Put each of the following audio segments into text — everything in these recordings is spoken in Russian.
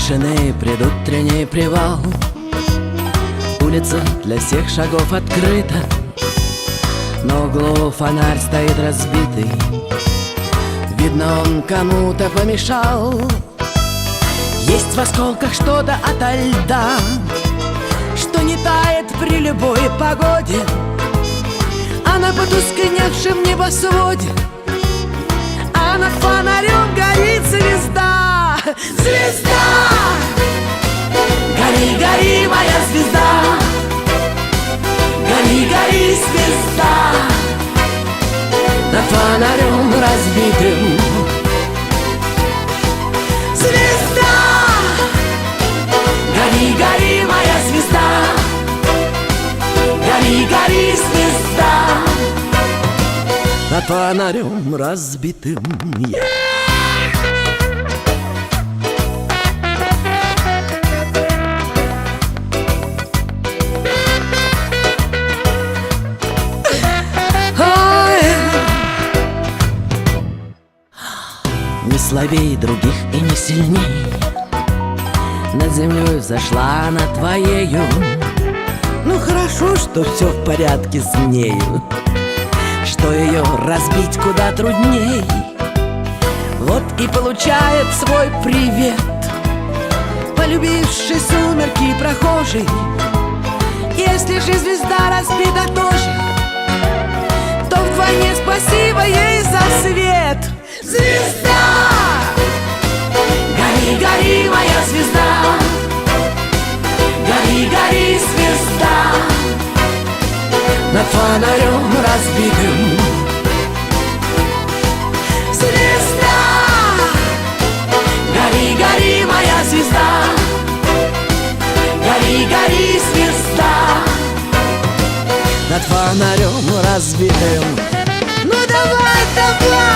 тишины предутренний привал. Улица для всех шагов открыта, на углу фонарь стоит разбитый. Видно, он кому-то помешал. Есть в осколках что-то ото льда, что не тает при любой погоде, а на потускневшем небосводе, а над фонарем горит звезда. Звезда! Гори, гори, моя звезда! Гори, гори, звезда! Над фонарем разбитым. Звезда! Гори, гори, моя звезда! Гори, гори, звезда! Над фонарем разбитым. Не слабей других и не сильней, над землей взошла она твоею. Ну хорошо, что все в порядке с нею, что ее разбить куда трудней. Вот и получает свой привет полюбивший сумерки прохожий. Если же звезда разбита тоже, то вдвойне спасибо ей за свет. Звезда! Гори, гори, моя звезда! Гори, гори, звезда! Над фонарем разбитым. Звезда! Гори, гори, моя звезда! Гори, гори, звезда! Над фонарем разбитым. Ну давай, давай!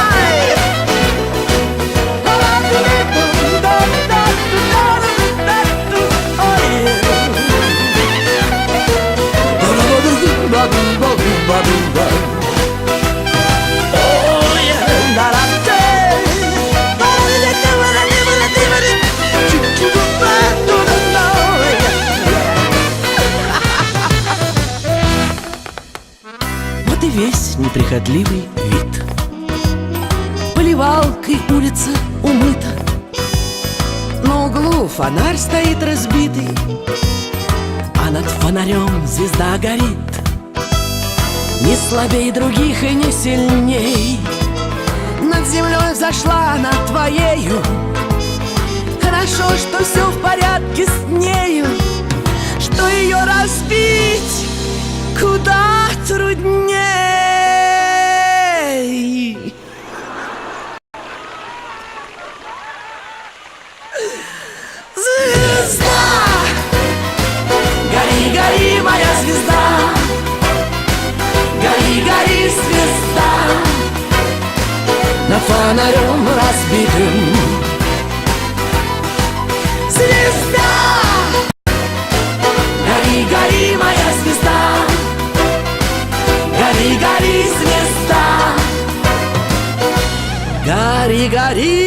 Вот и весь неприхотливый вид. Поливалкой улица умыта, на углу фонарь стоит разбитый, а над фонарем звезда горит. Не слабей других и не сильней, над землей взошла она твоею. Хорошо, что все в порядке с нею, что ее разбить куда трудней. Звезда! Гори, гори, моя звезда! Гори, гори, звезда! Над фонарем разбитым. Звезда! Гори, гори, моя звезда! Гори, гори, звезда! Гори, гори!